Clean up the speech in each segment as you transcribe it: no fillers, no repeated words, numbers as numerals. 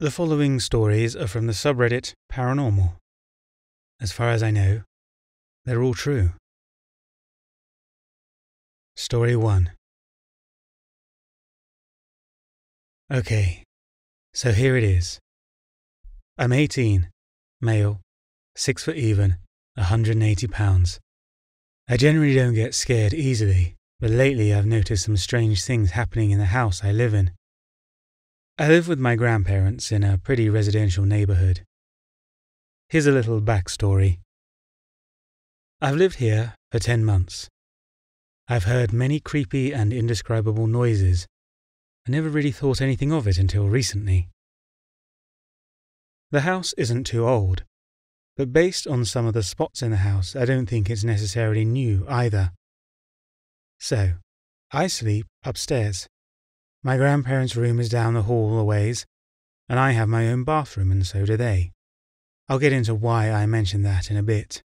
The following stories are from the subreddit Paranormal. As far as I know, they're all true. Story 1. Okay, so here it is. I'm 18, male, 6 foot even, 180 pounds. I generally don't get scared easily, but lately I've noticed some strange things happening in the house I live in. I live with my grandparents in a pretty residential neighborhood. Here's a little backstory. I've lived here for 10 months. I've heard many creepy and indescribable noises. I never really thought anything of it until recently. The house isn't too old, but based on some of the spots in the house, I don't think it's necessarily new either. So, I sleep upstairs. My grandparents' room is down the hall a ways, and I have my own bathroom, and so do they. I'll get into why I mention that in a bit.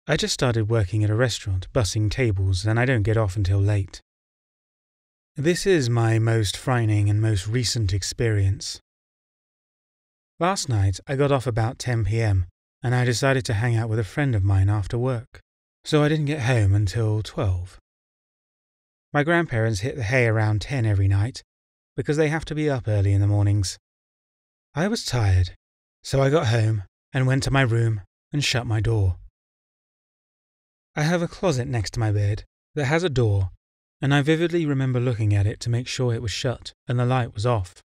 I just started working at a restaurant, bussing tables, and I don't get off until late. This is my most frightening and most recent experience. Last night, I got off about 10 p.m, and I decided to hang out with a friend of mine after work, so I didn't get home until 12. My grandparents hit the hay around 10 every night, because they have to be up early in the mornings. I was tired, so I got home and went to my room and shut my door. I have a closet next to my bed that has a door, and I vividly remember looking at it to make sure it was shut and the light was off.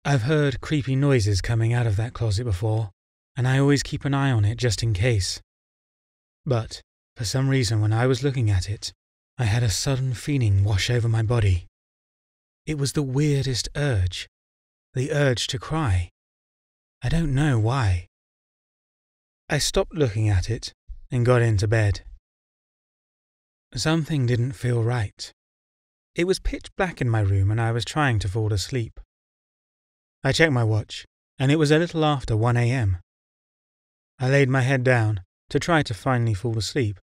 I've heard creepy noises coming out of that closet before, and I always keep an eye on it just in case. But, for some reason when I was looking at it, I had a sudden feeling wash over my body. It was the weirdest urge. The urge to cry. I don't know why. I stopped looking at it and got into bed. Something didn't feel right. It was pitch black in my room and I was trying to fall asleep. I checked my watch, and it was a little after 1 a.m. I laid my head down to try to finally fall asleep,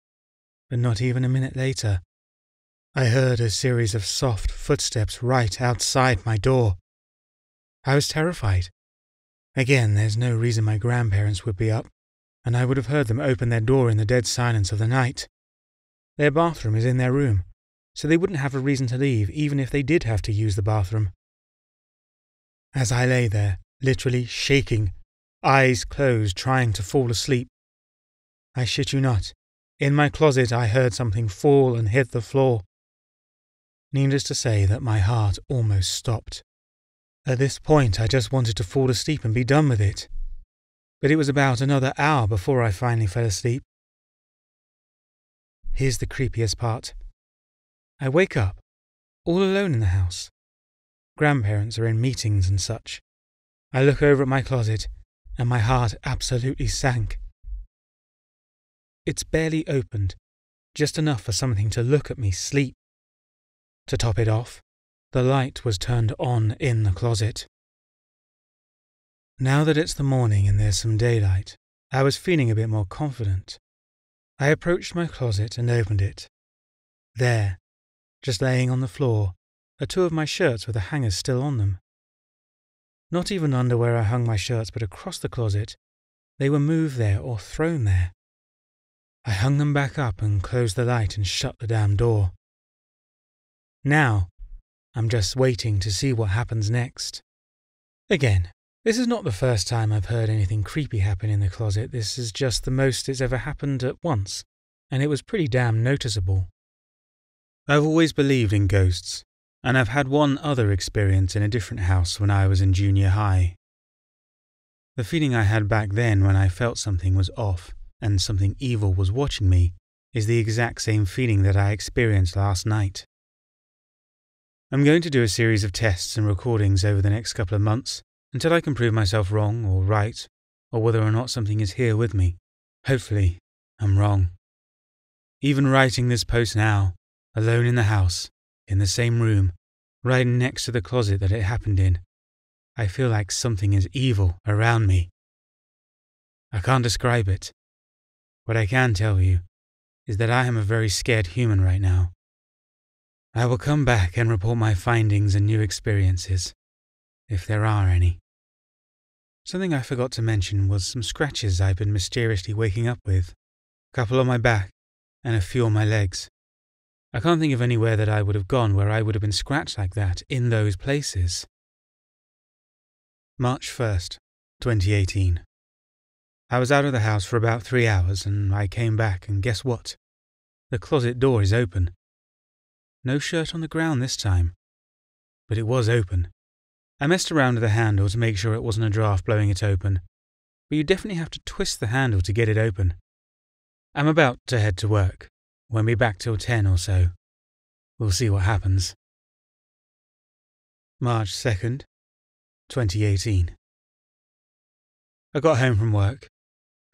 but not even a minute later, I heard a series of soft footsteps right outside my door. I was terrified. Again, there's no reason my grandparents would be up, and I would have heard them open their door in the dead silence of the night. Their bathroom is in their room, so they wouldn't have a reason to leave even if they did have to use the bathroom. As I lay there, literally shaking, eyes closed, trying to fall asleep, I shit you not, in my closet I heard something fall and hit the floor. Needless to say that my heart almost stopped. At this point I just wanted to fall asleep and be done with it. But it was about another hour before I finally fell asleep. Here's the creepiest part. I wake up, all alone in the house. Grandparents are in meetings and such. I look over at my closet, and my heart absolutely sank. It's barely opened, just enough for something to look at me sleep. To top it off, the light was turned on in the closet. Now that it's the morning and there's some daylight, I was feeling a bit more confident. I approached my closet and opened it. There, just laying on the floor, are 2 of my shirts with the hangers still on them. Not even under where I hung my shirts, but across the closet, they were moved there or thrown there. I hung them back up and closed the light and shut the damn door. Now, I'm just waiting to see what happens next. Again, this is not the first time I've heard anything creepy happen in the closet. This is just the most it's ever happened at once, and it was pretty damn noticeable. I've always believed in ghosts, and I've had one other experience in a different house when I was in junior high. The feeling I had back then when I felt something was off and something evil was watching me is the exact same feeling that I experienced last night. I'm going to do a series of tests and recordings over the next couple of months until I can prove myself wrong or right, or whether or not something is here with me. Hopefully, I'm wrong. Even writing this post now, alone in the house, in the same room, right next to the closet that it happened in, I feel like something is evil around me. I can't describe it. What I can tell you is that I am a very scared human right now. I will come back and report my findings and new experiences, if there are any. Something I forgot to mention was some scratches I've been mysteriously waking up with. A couple on my back, and a few on my legs. I can't think of anywhere that I would have gone where I would have been scratched like that in those places. March 1st, 2018. I was out of the house for about 3 hours and I came back and guess what? The closet door is open. No shirt on the ground this time, but it was open. I messed around with the handle to make sure it wasn't a draft blowing it open, but you definitely have to twist the handle to get it open. I'm about to head to work. Won't be back till 10 or so. We'll see what happens. March 2nd, 2018. I got home from work.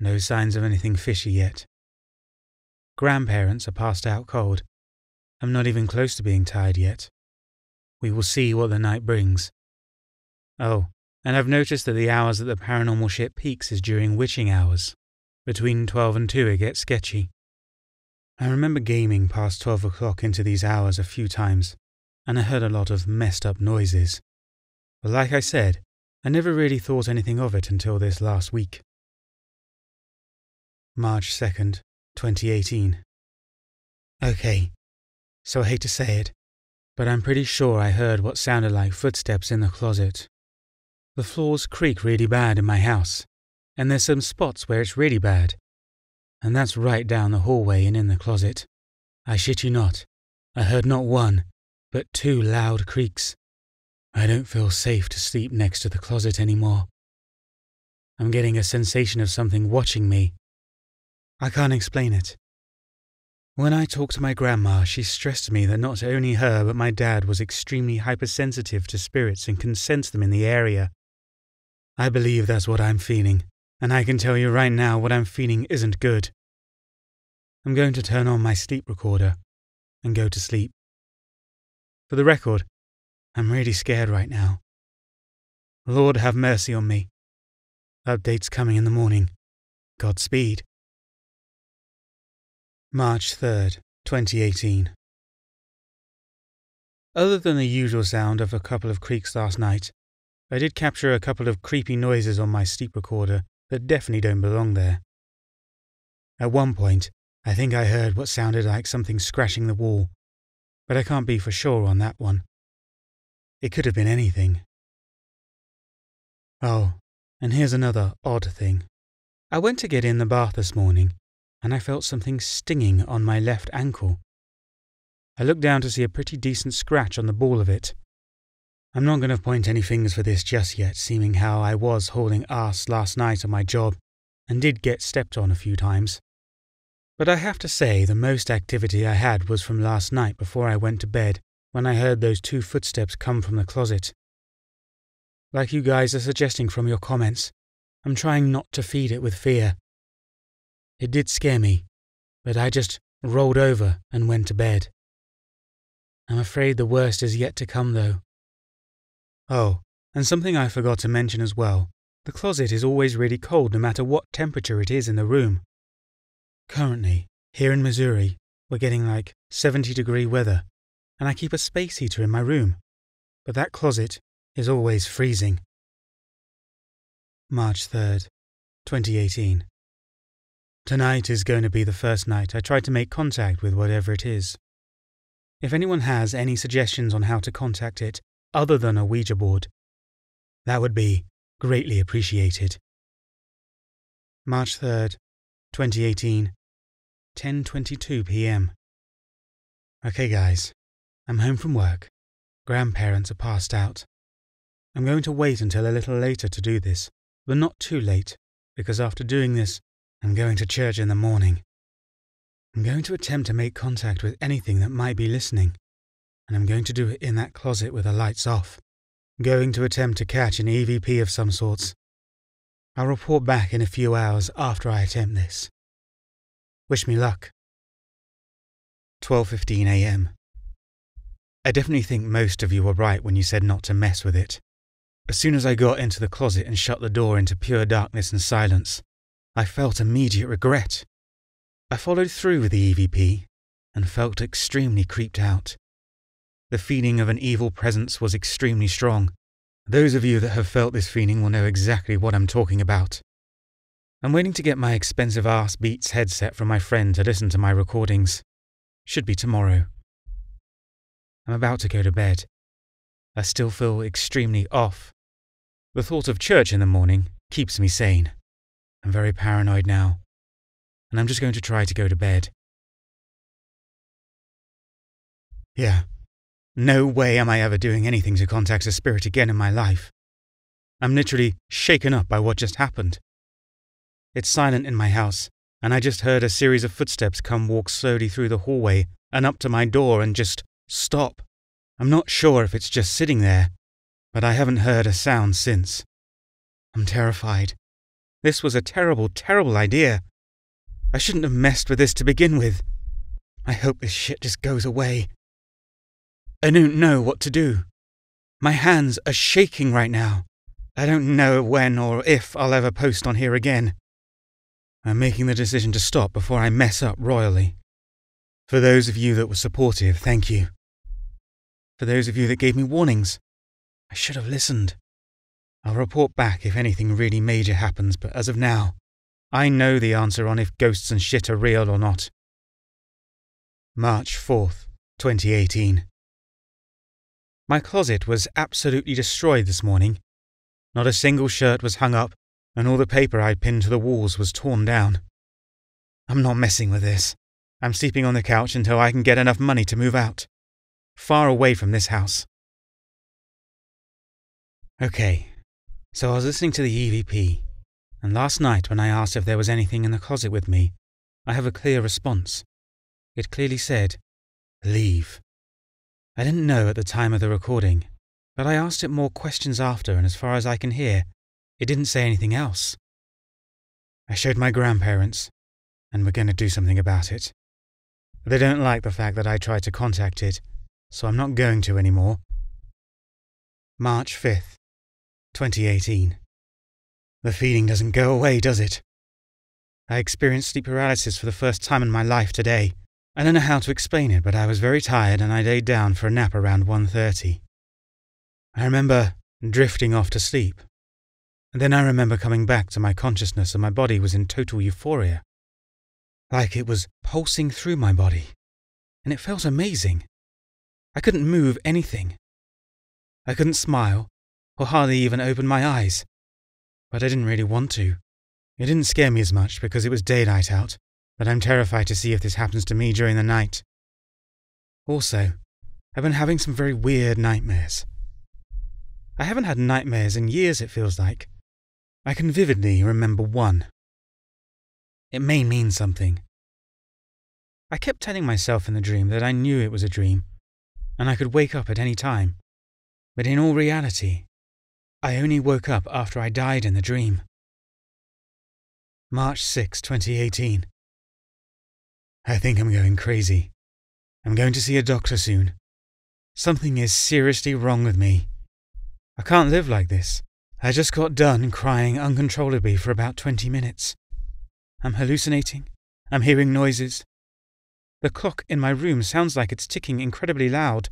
No signs of anything fishy yet. Grandparents are passed out cold. I'm not even close to being tired yet. We will see what the night brings. Oh, and I've noticed that the hours that the paranormal shit peaks is during witching hours. Between 12 and 2 it gets sketchy. I remember gaming past 12 o'clock into these hours a few times, and I heard a lot of messed up noises. But like I said, I never really thought anything of it until this last week. March 2nd, 2018. Okay, so I hate to say it, but I'm pretty sure I heard what sounded like footsteps in the closet. The floors creak really bad in my house, and there's some spots where it's really bad. And that's right down the hallway and in the closet. I shit you not, I heard not one, but 2 loud creaks. I don't feel safe to sleep next to the closet anymore. I'm getting a sensation of something watching me. I can't explain it. When I talked to my grandma, she stressed to me that not only her but my dad was extremely hypersensitive to spirits and can sense them in the area. I believe that's what I'm feeling, and I can tell you right now what I'm feeling isn't good. I'm going to turn on my sleep recorder and go to sleep. For the record, I'm really scared right now. Lord have mercy on me. Updates coming in the morning. Godspeed. March 3rd, 2018. Other than the usual sound of a couple of creaks last night, I did capture a couple of creepy noises on my sleep recorder that definitely don't belong there. At one point, I think I heard what sounded like something scratching the wall, but I can't be for sure on that one. It could have been anything. Oh, and here's another odd thing. I went to get in the bath this morning, and I felt something stinging on my left ankle. I looked down to see a pretty decent scratch on the ball of it. I'm not going to point any fingers for this just yet, seeming how I was hauling ass last night on my job, and did get stepped on a few times. But I have to say the most activity I had was from last night before I went to bed, when I heard those 2 footsteps come from the closet. Like you guys are suggesting from your comments, I'm trying not to feed it with fear. It did scare me, but I just rolled over and went to bed. I'm afraid the worst is yet to come though. Oh, and something I forgot to mention as well. The closet is always really cold no matter what temperature it is in the room. Currently, here in Missouri, we're getting like 70-degree weather, and I keep a space heater in my room, but that closet is always freezing. March 3rd, 2018. Tonight is going to be the first night I try to make contact with whatever it is. If anyone has any suggestions on how to contact it other than a Ouija board, that would be greatly appreciated. March 3rd, 2018, 10:22 p.m. Okay guys, I'm home from work. Grandparents are passed out. I'm going to wait until a little later to do this, but not too late, because after doing this, I'm going to church in the morning. I'm going to attempt to make contact with anything that might be listening, and I'm going to do it in that closet with the lights off. I'm going to attempt to catch an EVP of some sorts. I'll report back in a few hours after I attempt this. Wish me luck. 12:15 a.m. I definitely think most of you were right when you said not to mess with it. As soon as I got into the closet and shut the door into pure darkness and silence, I felt immediate regret. I followed through with the EVP and felt extremely creeped out. The feeling of an evil presence was extremely strong, Those of you that have felt this feeling will know exactly what I'm talking about. I'm waiting to get my expensive ass Beats headset from my friend to listen to my recordings. Should be tomorrow. I'm about to go to bed. I still feel extremely off. The thought of church in the morning keeps me sane. I'm very paranoid now, and I'm just going to try to go to bed. Yeah, no way am I ever doing anything to contact a spirit again in my life. I'm literally shaken up by what just happened. It's silent in my house, and I just heard a series of footsteps walk slowly through the hallway and up to my door and just stop. I'm not sure if it's just sitting there, but I haven't heard a sound since. I'm terrified. This was a terrible, terrible idea. I shouldn't have messed with this to begin with. I hope this shit just goes away. I don't know what to do. My hands are shaking right now. I don't know when or if I'll ever post on here again. I'm making the decision to stop before I mess up royally. For those of you that were supportive, thank you. For those of you that gave me warnings, I should have listened. I'll report back if anything really major happens, but as of now, I know the answer on if ghosts and shit are real or not. March 4th, 2018. My closet was absolutely destroyed this morning. Not a single shirt was hung up, and all the paper I'd pinned to the walls was torn down. I'm not messing with this. I'm sleeping on the couch until I can get enough money to move out. Far away from this house. Okay, so I was listening to the EVP, and last night when I asked if there was anything in the closet with me, I have a clear response. It clearly said, leave. I didn't know at the time of the recording, but I asked it more questions after, and as far as I can hear, it didn't say anything else. I showed my grandparents, and we're going to do something about it. They don't like the fact that I tried to contact it, so I'm not going to anymore. March 5th, 2018. The feeling doesn't go away, does it? I experienced sleep paralysis for the first time in my life today. I don't know how to explain it, but I was very tired and I laid down for a nap around 1:30. I remember drifting off to sleep. And then I remember coming back to my consciousness and my body was in total euphoria. Like it was pulsing through my body. And it felt amazing. I couldn't move anything. I couldn't smile, or hardly even open my eyes. But I didn't really want to. It didn't scare me as much because it was daylight out, but I'm terrified to see if this happens to me during the night. Also, I've been having some very weird nightmares. I haven't had nightmares in years, it feels like. I can vividly remember one. It may mean something. I kept telling myself in the dream that I knew it was a dream, and I could wake up at any time. But in all reality, I only woke up after I died in the dream. March 6, 2018. I think I'm going crazy. I'm going to see a doctor soon. Something is seriously wrong with me. I can't live like this. I just got done crying uncontrollably for about 20 minutes. I'm hallucinating. I'm hearing noises. The clock in my room sounds like it's ticking incredibly loud.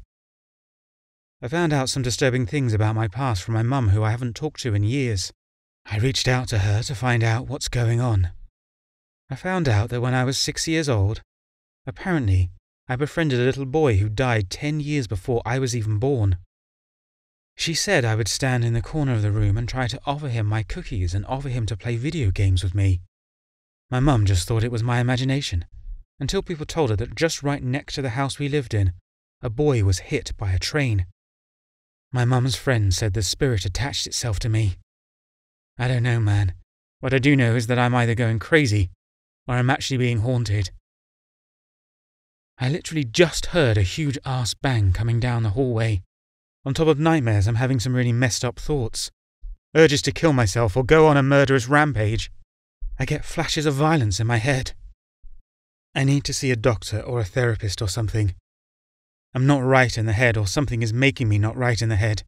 I found out some disturbing things about my past from my mum who I haven't talked to in years. I reached out to her to find out what's going on. I found out that when I was 6 years old, apparently I befriended a little boy who died 10 years before I was even born. She said I would stand in the corner of the room and try to offer him my cookies and offer him to play video games with me. My mum just thought it was my imagination, until people told her that just right next to the house we lived in, a boy was hit by a train. My mum's friend said the spirit attached itself to me. I don't know, man. What I do know is that I'm either going crazy, or I'm actually being haunted. I literally just heard a huge ass bang coming down the hallway. On top of nightmares, I'm having some really messed up thoughts. Urges to kill myself or go on a murderous rampage. I get flashes of violence in my head. I need to see a doctor or a therapist or something. I'm not right in the head, or something is making me not right in the head.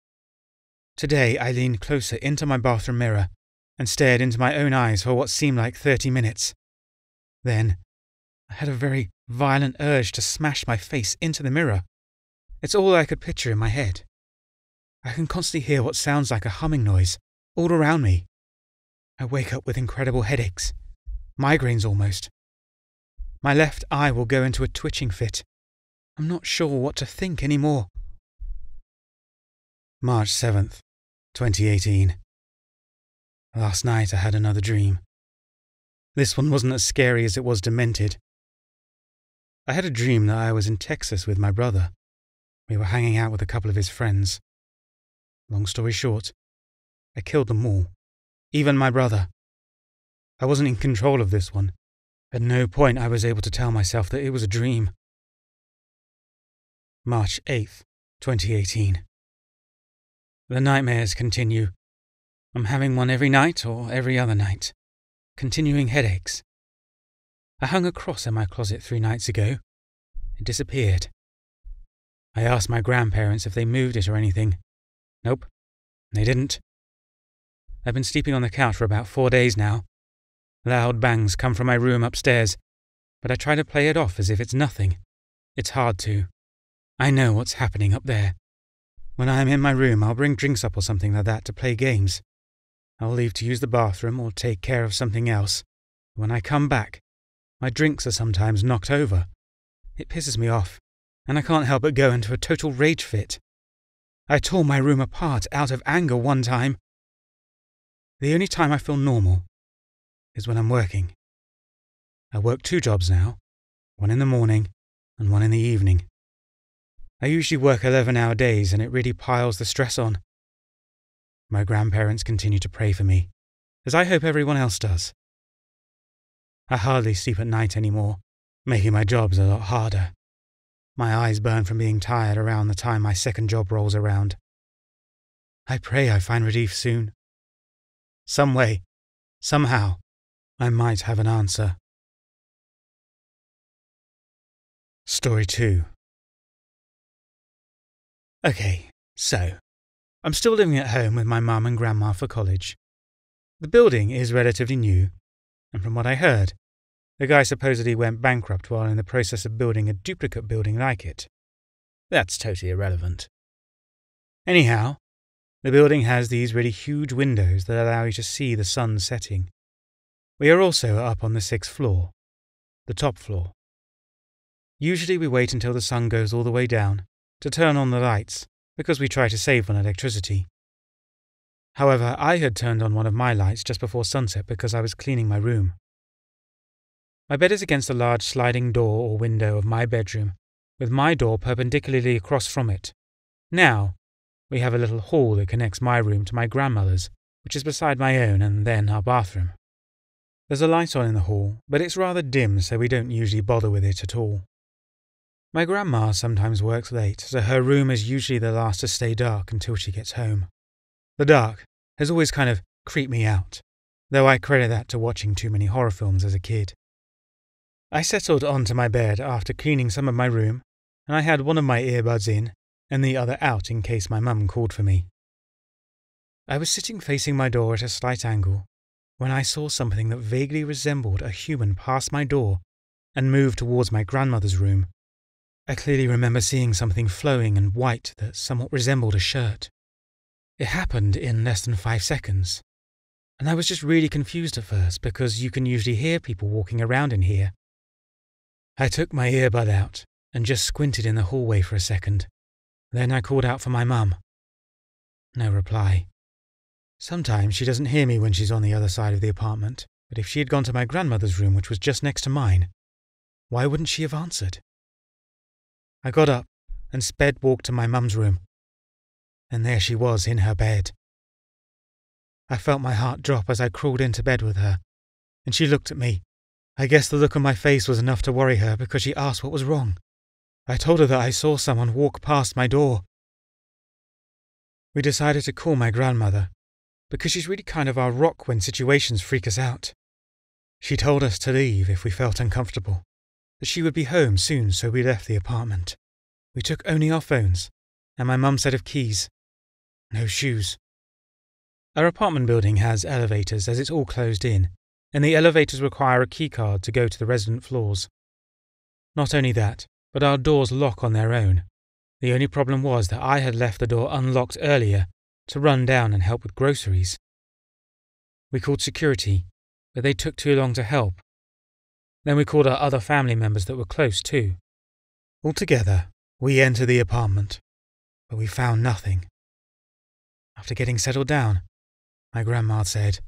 Today, I leaned closer into my bathroom mirror and stared into my own eyes for what seemed like 30 minutes. Then, I had a very violent urge to smash my face into the mirror. It's all I could picture in my head. I can constantly hear what sounds like a humming noise all around me. I wake up with incredible headaches, migraines almost. My left eye will go into a twitching fit. I'm not sure what to think anymore. March 7th, 2018. Last night I had another dream. This one wasn't as scary as it was demented. I had a dream that I was in Texas with my brother. We were hanging out with a couple of his friends. Long story short, I killed them all, even my brother. I wasn't in control of this one. At no point I was able to tell myself that it was a dream. March 8th, 2018. The nightmares continue. I'm having one every night or every other night. Continuing headaches. I hung a cross in my closet 3 nights ago. It disappeared. I asked my grandparents if they moved it or anything. Nope, they didn't. I've been sleeping on the couch for about 4 days now. Loud bangs come from my room upstairs, but I try to play it off as if it's nothing. It's hard to. I know what's happening up there. When I'm in my room, I'll bring drinks up or something like that to play games. I'll leave to use the bathroom or take care of something else. When I come back, my drinks are sometimes knocked over. It pisses me off, and I can't help but go into a total rage fit. I tore my room apart out of anger one time. The only time I feel normal is when I'm working. I work 2 jobs now, one in the morning and one in the evening. I usually work 11-hour days and it really piles the stress on. My grandparents continue to pray for me, as I hope everyone else does. I hardly sleep at night anymore, making my jobs a lot harder. My eyes burn from being tired around the time my second job rolls around. I pray I find relief soon. Some way, somehow, I might have an answer. Story 2. Okay, so, I'm still living at home with my mum and grandma for college. The building is relatively new, and from what I heard, the guy supposedly went bankrupt while in the process of building a duplicate building like it. That's totally irrelevant. Anyhow, the building has these really huge windows that allow you to see the sun setting. We are also up on the 6th floor, the top floor. Usually we wait until the sun goes all the way down to turn on the lights because we try to save on electricity. However, I had turned on one of my lights just before sunset because I was cleaning my room. My bed is against a large sliding door or window of my bedroom, with my door perpendicularly across from it. Now, we have a little hall that connects my room to my grandmother's, which is beside my own, and then our bathroom. There's a light on in the hall, but it's rather dim, so we don't usually bother with it at all. My grandma sometimes works late, so her room is usually the last to stay dark until she gets home. The dark has always kind of creeped me out, though I credit that to watching too many horror films as a kid. I settled onto my bed after cleaning some of my room, and I had one of my earbuds in and the other out in case my mum called for me. I was sitting facing my door at a slight angle when I saw something that vaguely resembled a human pass my door and move towards my grandmother's room. I clearly remember seeing something flowing and white that somewhat resembled a shirt. It happened in less than 5 seconds, and I was just really confused at first because you can usually hear people walking around in here. I took my earbud out and just squinted in the hallway for a second. Then I called out for my mum. No reply. Sometimes she doesn't hear me when she's on the other side of the apartment, but if she had gone to my grandmother's room, which was just next to mine, why wouldn't she have answered? I got up and sped walked to my mum's room, and there she was in her bed. I felt my heart drop as I crawled into bed with her, and she looked at me. I guess the look on my face was enough to worry her because she asked what was wrong. I told her that I saw someone walk past my door. We decided to call my grandmother, because she's really kind of our rock when situations freak us out. She told us to leave if we felt uncomfortable, that she would be home soon, so we left the apartment. We took only our phones, and my mum's set of keys. No shoes. Our apartment building has elevators as it's all closed in, and the elevators require a keycard to go to the resident floors. Not only that, but our doors lock on their own, The only problem was that I had left the door unlocked earlier to run down and help with groceries. We called security, but they took too long to help. Then we called our other family members that were close too. Altogether, we entered the apartment, but we found nothing. After getting settled down, my grandma said,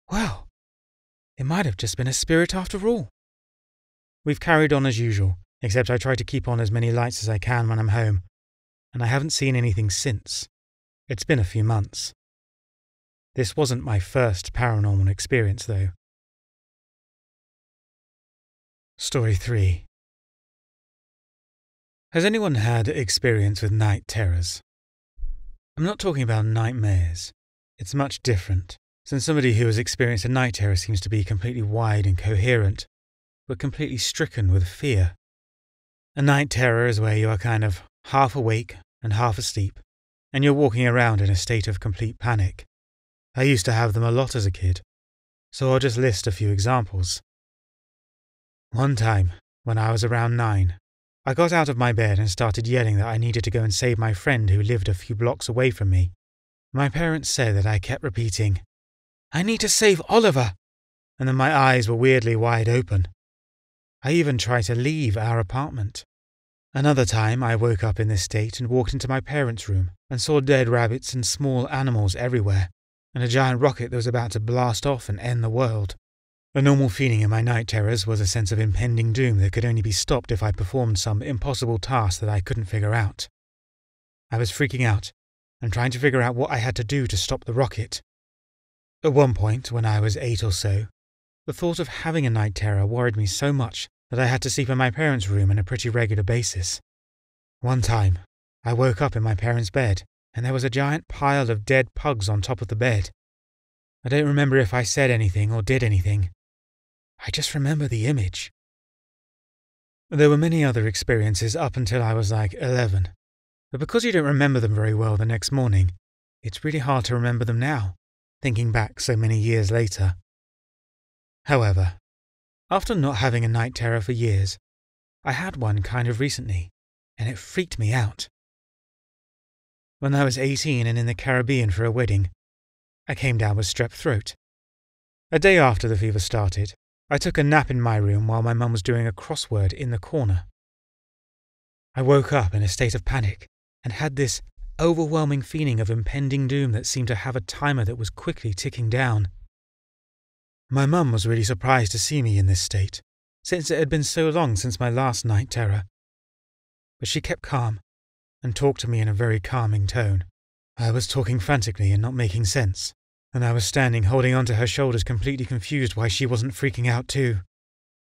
"Well, it might have just been a spirit after all." We've carried on as usual, except I try to keep on as many lights as I can when I'm home, and I haven't seen anything since. It's been a few months. This wasn't my first paranormal experience, though. Story 3. Has anyone had experience with night terrors? I'm not talking about nightmares. It's much different, since somebody who has experienced a night terror seems to be completely wide and coherent, but completely stricken with fear. A night terror is where you are kind of half awake and half asleep, and you're walking around in a state of complete panic. I used to have them a lot as a kid, so I'll just list a few examples. One time, when I was around 9, I got out of my bed and started yelling that I needed to go and save my friend who lived a few blocks away from me. My parents said that I kept repeating, "I need to save Oliver," and then my eyes were weirdly wide open. I even tried to leave our apartment. Another time I woke up in this state and walked into my parents' room and saw dead rabbits and small animals everywhere, and a giant rocket that was about to blast off and end the world. A normal feeling in my night terrors was a sense of impending doom that could only be stopped if I performed some impossible task that I couldn't figure out. I was freaking out and trying to figure out what I had to do to stop the rocket. At one point, when I was 8 or so, the thought of having a night terror worried me so much that I had to sleep in my parents' room on a pretty regular basis. One time, I woke up in my parents' bed, and there was a giant pile of dead pugs on top of the bed. I don't remember if I said anything or did anything. I just remember the image. There were many other experiences up until I was like 11, but because you don't remember them very well the next morning, it's really hard to remember them now, thinking back so many years later. However, after not having a night terror for years, I had one kind of recently, and it freaked me out. When I was 18 and in the Caribbean for a wedding, I came down with strep throat. A day after the fever started, I took a nap in my room while my mum was doing a crossword in the corner. I woke up in a state of panic and had this overwhelming feeling of impending doom that seemed to have a timer that was quickly ticking down. My mum was really surprised to see me in this state, since it had been so long since my last night terror. But she kept calm and talked to me in a very calming tone. I was talking frantically and not making sense, and I was standing holding onto her shoulders completely confused why she wasn't freaking out too.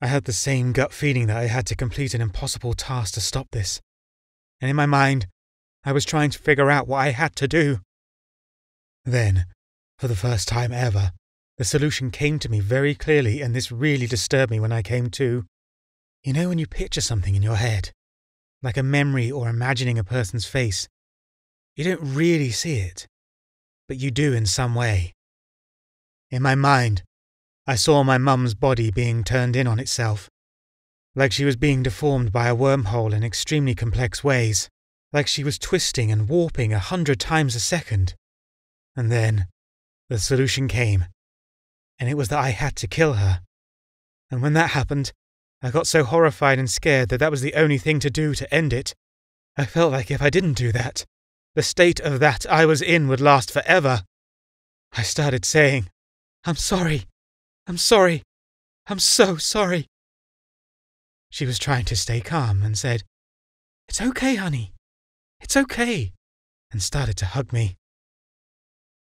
I had the same gut feeling that I had to complete an impossible task to stop this, and in my mind, I was trying to figure out what I had to do. Then, for the first time ever, the solution came to me very clearly, and this really disturbed me when I came to. You know when you picture something in your head, like a memory or imagining a person's face, you don't really see it, but you do in some way. In my mind, I saw my mum's body being turned in on itself, like she was being deformed by a wormhole in extremely complex ways, like she was twisting and warping 100 times a second. And then, the solution came, and it was that I had to kill her. And when that happened, I got so horrified and scared that was the only thing to do to end it. I felt like if I didn't do that, the state of that I was in would last forever. I started saying, "I'm sorry. I'm sorry. I'm so sorry." She was trying to stay calm and said, "It's okay, honey. It's okay," and started to hug me.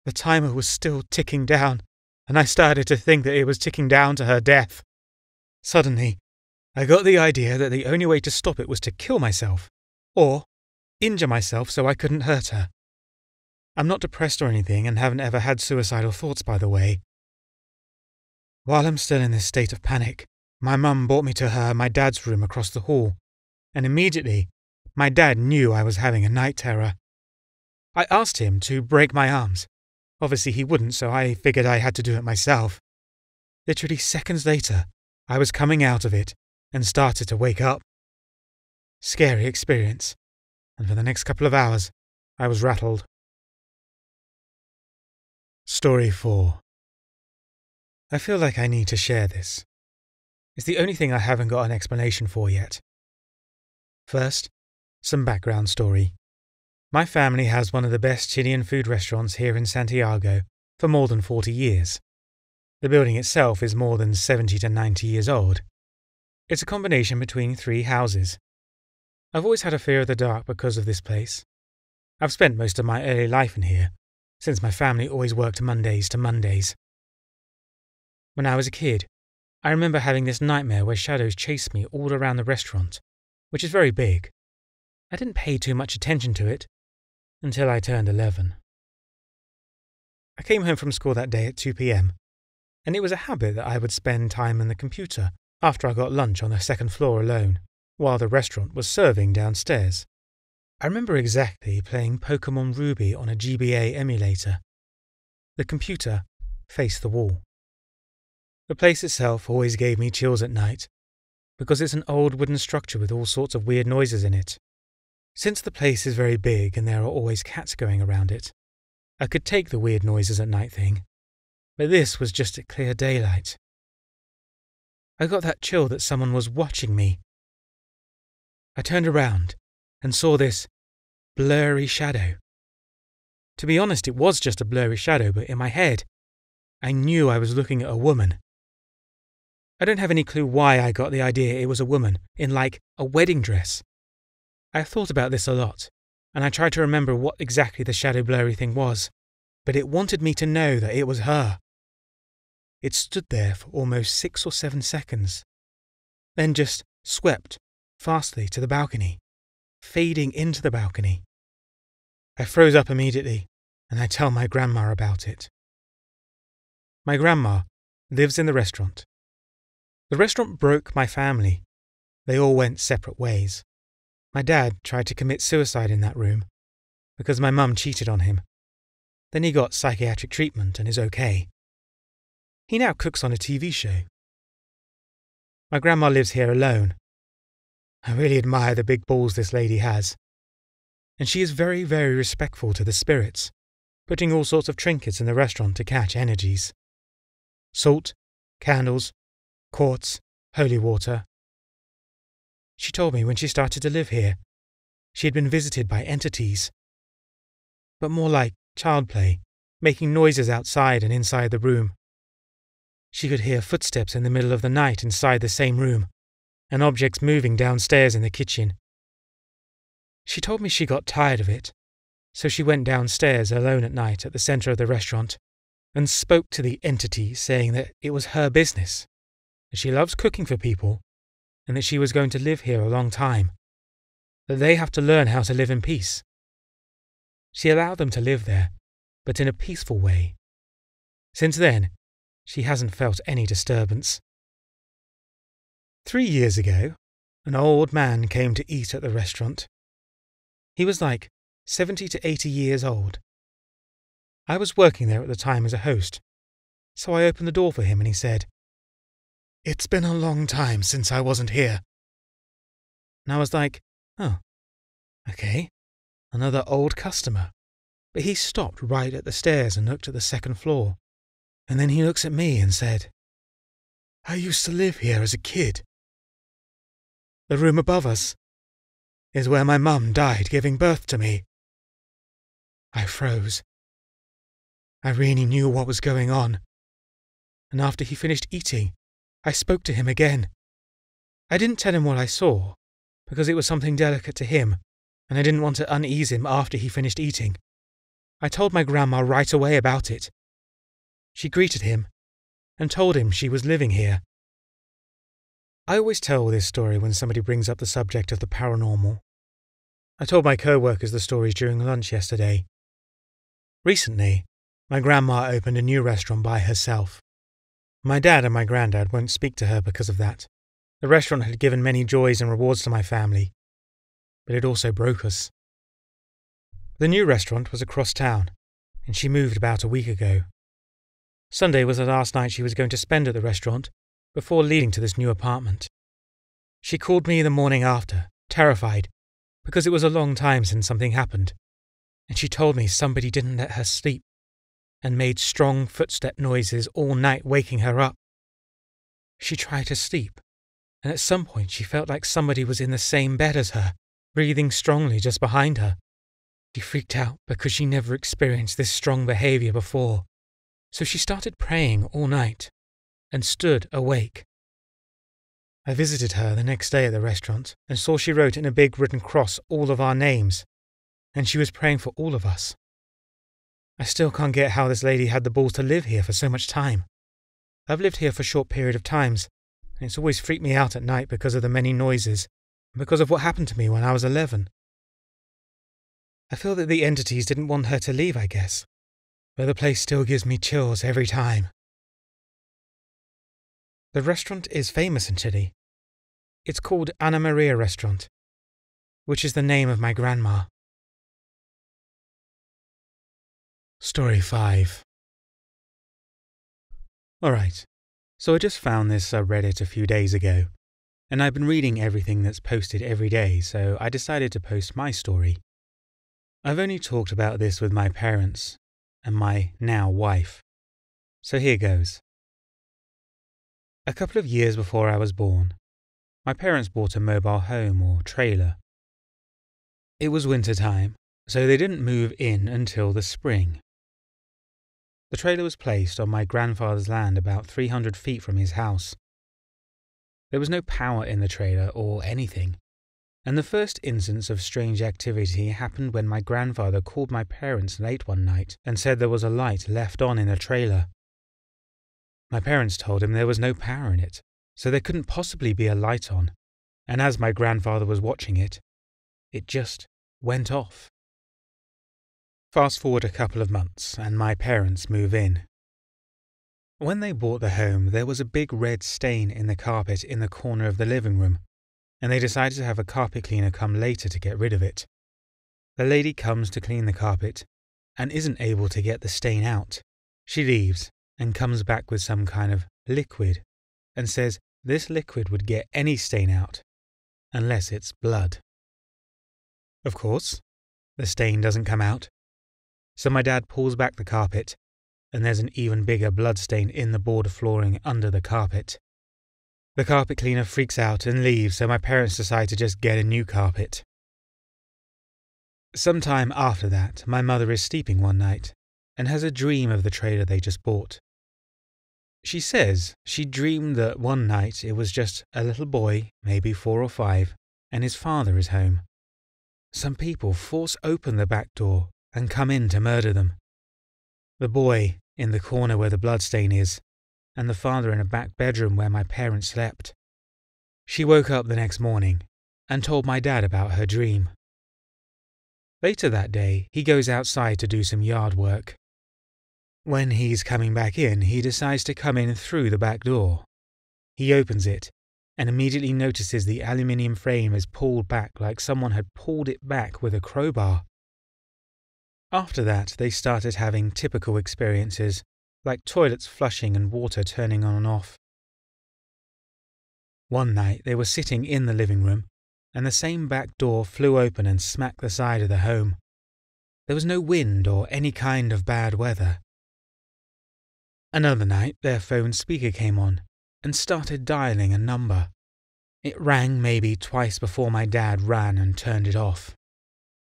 The timer was still ticking down, and I started to think that it was ticking down to her death. Suddenly, I got the idea that the only way to stop it was to kill myself, or injure myself so I couldn't hurt her. I'm not depressed or anything and haven't ever had suicidal thoughts, by the way. While I'm still in this state of panic, my mum brought me to my dad's room across the hall, and immediately, my dad knew I was having a night terror. I asked him to break my arms. Obviously he wouldn't, so I figured I had to do it myself. Literally seconds later, I was coming out of it and started to wake up. Scary experience, and for the next couple of hours, I was rattled. Story 4. I feel like I need to share this. It's the only thing I haven't got an explanation for yet. First, some background story. My family has one of the best Chilean food restaurants here in Santiago for more than 40 years. The building itself is more than 70 to 90 years old. It's a combination between 3 houses. I've always had a fear of the dark because of this place. I've spent most of my early life in here, since my family always worked Mondays to Mondays. When I was a kid, I remember having this nightmare where shadows chased me all around the restaurant, which is very big. I didn't pay too much attention to it until I turned 11. I came home from school that day at 2 p.m, and it was a habit that I would spend time on the computer after I got lunch on the second floor alone, while the restaurant was serving downstairs. I remember exactly playing Pokemon Ruby on a GBA emulator. The computer faced the wall. The place itself always gave me chills at night, because it's an old wooden structure with all sorts of weird noises in it. Since the place is very big and there are always cats going around it, I could take the weird noises at night thing, but this was just at clear daylight. I got that chill that someone was watching me. I turned around and saw this blurry shadow. To be honest, it was just a blurry shadow, but in my head, I knew I was looking at a woman. I don't have any clue why I got the idea it was a woman in, like, a wedding dress. I have thought about this a lot, and I tried to remember what exactly the shadow blurry thing was, but it wanted me to know that it was her. It stood there for almost 6 or 7 seconds, then just swept fastly to the balcony, fading into the balcony. I froze up immediately, and I tell my grandma about it. My grandma lives in the restaurant. The restaurant broke my family. They all went separate ways. My dad tried to commit suicide in that room because my mum cheated on him. Then he got psychiatric treatment and is okay. He now cooks on a TV show. My grandma lives here alone. I really admire the big balls this lady has. And she is very, very respectful to the spirits, putting all sorts of trinkets in the restaurant to catch energies. Salt, candles, quartz, holy water. She told me when she started to live here, she had been visited by entities, but more like child play, making noises outside and inside the room. She could hear footsteps in the middle of the night inside the same room, and objects moving downstairs in the kitchen. She told me she got tired of it, so she went downstairs alone at night at the center of the restaurant and spoke to the entity, saying that it was her business, that she loves cooking for people, and that she was going to live here a long time, that they have to learn how to live in peace. She allowed them to live there, but in a peaceful way. Since then, she hasn't felt any disturbance. 3 years ago, an old man came to eat at the restaurant. He was like 70 to 80 years old. I was working there at the time as a host, so I opened the door for him and he said, "It's been a long time since I wasn't here." And I was like, oh, okay, another old customer. But he stopped right at the stairs and looked at the second floor. And then he looks at me and said, "I used to live here as a kid. The room above us is where my mum died giving birth to me." I froze. I really knew what was going on. And after he finished eating, I spoke to him again. I didn't tell him what I saw, because it was something delicate to him, and I didn't want to unease him after he finished eating. I told my grandma right away about it. She greeted him and told him she was living here. I always tell this story when somebody brings up the subject of the paranormal. I told my co-workers the stories during lunch yesterday. Recently, my grandma opened a new restaurant by herself. My dad and my granddad won't speak to her because of that. The restaurant had given many joys and rewards to my family, but it also broke us. The new restaurant was across town, and she moved about a week ago. Sunday was the last night she was going to spend at the restaurant before leading to this new apartment. She called me the morning after, terrified, because it was a long time since something happened, and she told me somebody didn't let her sleep and made strong footstep noises all night, waking her up. She tried to sleep, and at some point she felt like somebody was in the same bed as her, breathing strongly just behind her. She freaked out because she never experienced this strong behavior before, so she started praying all night and stood awake. I visited her the next day at the restaurant and saw she wrote in a big written cross all of our names, and she was praying for all of us. I still can't get how this lady had the balls to live here for so much time. I've lived here for a short period of times, and it's always freaked me out at night because of the many noises and because of what happened to me when I was 11. I feel that the entities didn't want her to leave, I guess, but the place still gives me chills every time. The restaurant is famous in Chile. It's called Ana Maria Restaurant, which is the name of my grandma. Story 5. Alright, so I just found this subreddit a few days ago, and I've been reading everything that's posted every day, so I decided to post my story. I've only talked about this with my parents and my now wife, so here goes. A couple of years before I was born, my parents bought a mobile home or trailer. It was winter time, so they didn't move in until the spring. The trailer was placed on my grandfather's land about 300 feet from his house. There was no power in the trailer or anything, and the first instance of strange activity happened when my grandfather called my parents late one night and said there was a light left on in the trailer. My parents told him there was no power in it, so there couldn't possibly be a light on, and as my grandfather was watching it, it just went off. Fast forward a couple of months, and my parents move in. When they bought the home, there was a big red stain in the carpet in the corner of the living room, and they decided to have a carpet cleaner come later to get rid of it. The lady comes to clean the carpet, and isn't able to get the stain out. She leaves, and comes back with some kind of liquid, and says this liquid would get any stain out, unless it's blood. Of course, the stain doesn't come out. So my dad pulls back the carpet, and there's an even bigger blood stain in the board flooring under the carpet. The carpet cleaner freaks out and leaves, so my parents decide to just get a new carpet. Sometime after that, my mother is sleeping one night, and has a dream of the trailer they just bought. She says she dreamed that one night it was just a little boy, maybe 4 or 5, and his father is home. Some people force open the back door and come in to murder them. The boy in the corner where the bloodstain is, and the father in a back bedroom where my parents slept. She woke up the next morning and told my dad about her dream. Later that day, he goes outside to do some yard work. When he's coming back in, he decides to come in through the back door. He opens it and immediately notices the aluminium frame is pulled back like someone had pulled it back with a crowbar. After that, they started having typical experiences, like toilets flushing and water turning on and off. One night, they were sitting in the living room, and the same back door flew open and smacked the side of the home. There was no wind or any kind of bad weather. Another night, their phone speaker came on and started dialing a number. It rang maybe twice before my dad ran and turned it off.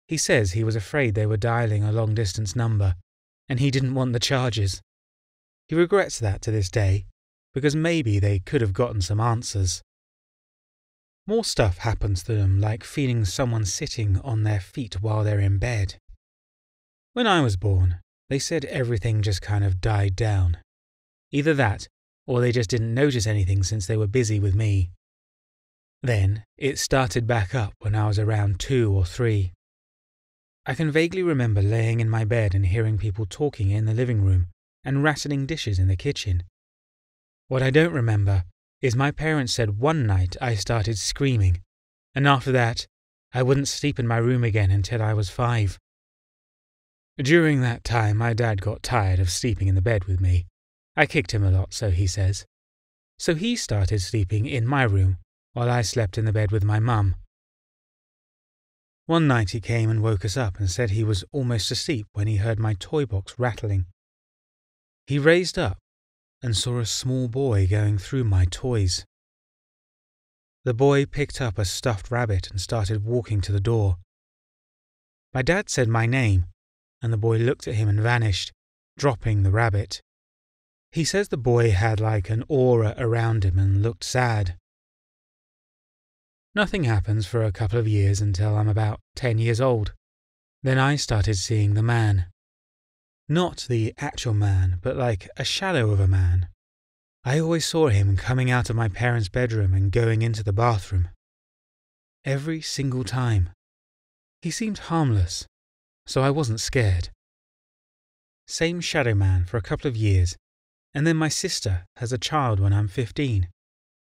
He says he was afraid they were dialing a long-distance number, and he didn't want the charges. He regrets that to this day, because maybe they could have gotten some answers. More stuff happens to them, like feeling someone sitting on their feet while they're in bed. When I was born, they said everything just kind of died down. Either that, or they just didn't notice anything since they were busy with me. Then, it started back up when I was around 2 or 3. I can vaguely remember laying in my bed and hearing people talking in the living room and rattling dishes in the kitchen. What I don't remember is my parents said one night I started screaming, and after that, I wouldn't sleep in my room again until I was 5. During that time, my dad got tired of sleeping in the bed with me. I kicked him a lot, so he says. So he started sleeping in my room while I slept in the bed with my mum. One night he came and woke us up and said he was almost asleep when he heard my toy box rattling. He raised up and saw a small boy going through my toys. The boy picked up a stuffed rabbit and started walking to the door. My dad said my name, and the boy looked at him and vanished, dropping the rabbit. He says the boy had like an aura around him and looked sad. Nothing happens for a couple of years until I'm about 10 years old. Then I started seeing the man. Not the actual man, but like a shadow of a man. I always saw him coming out of my parents' bedroom and going into the bathroom. Every single time. He seemed harmless, so I wasn't scared. Same shadow man for a couple of years, and then my sister has a child when I'm 15.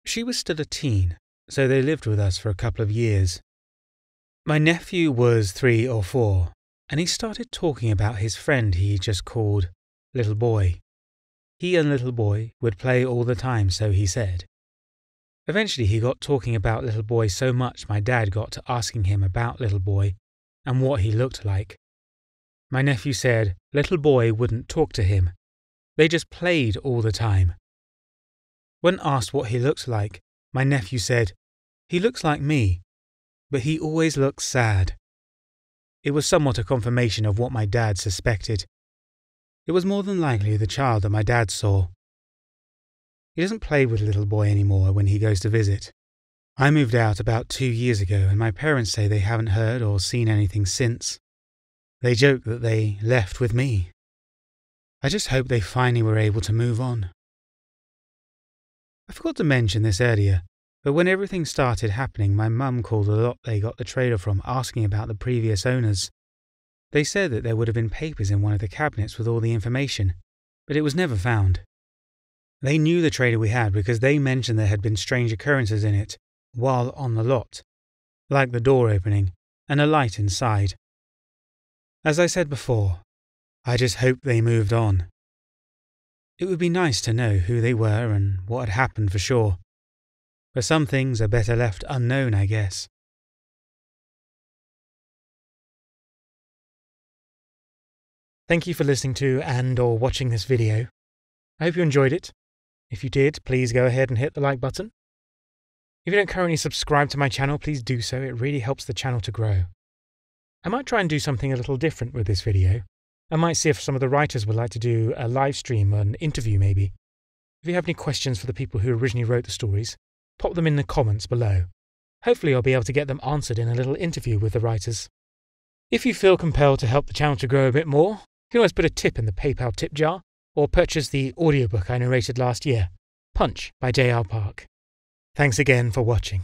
She was still a teen, so they lived with us for a couple of years. My nephew was 3 or 4, and he started talking about his friend he just called Little Boy. He and Little Boy would play all the time, so he said. Eventually he got talking about Little Boy so much my dad got to asking him about Little Boy and what he looked like. My nephew said Little Boy wouldn't talk to him. They just played all the time. When asked what he looked like, my nephew said, "He looks like me, but he always looks sad." It was somewhat a confirmation of what my dad suspected. It was more than likely the child that my dad saw. He doesn't play with Little Boy anymore when he goes to visit. I moved out about 2 years ago and my parents say they haven't heard or seen anything since. They joke that they left with me. I just hope they finally were able to move on. I forgot to mention this earlier, but when everything started happening, my mum called the lot they got the trailer from asking about the previous owners. They said that there would have been papers in one of the cabinets with all the information, but it was never found. They knew the trailer we had because they mentioned there had been strange occurrences in it while on the lot, like the door opening and a light inside. As I said before, I just hope they moved on. It would be nice to know who they were and what had happened for sure. But some things are better left unknown, I guess. Thank you for listening to and/or watching this video. I hope you enjoyed it. If you did, please go ahead and hit the like button. If you don't currently subscribe to my channel, please do so. It really helps the channel to grow. I might try and do something a little different with this video. I might see if some of the writers would like to do a live stream or an interview maybe. If you have any questions for the people who originally wrote the stories, pop them in the comments below. Hopefully I'll be able to get them answered in a little interview with the writers. If you feel compelled to help the channel to grow a bit more, you can always put a tip in the PayPal tip jar, or purchase the audiobook I narrated last year, Punch by J.R. Park. Thanks again for watching.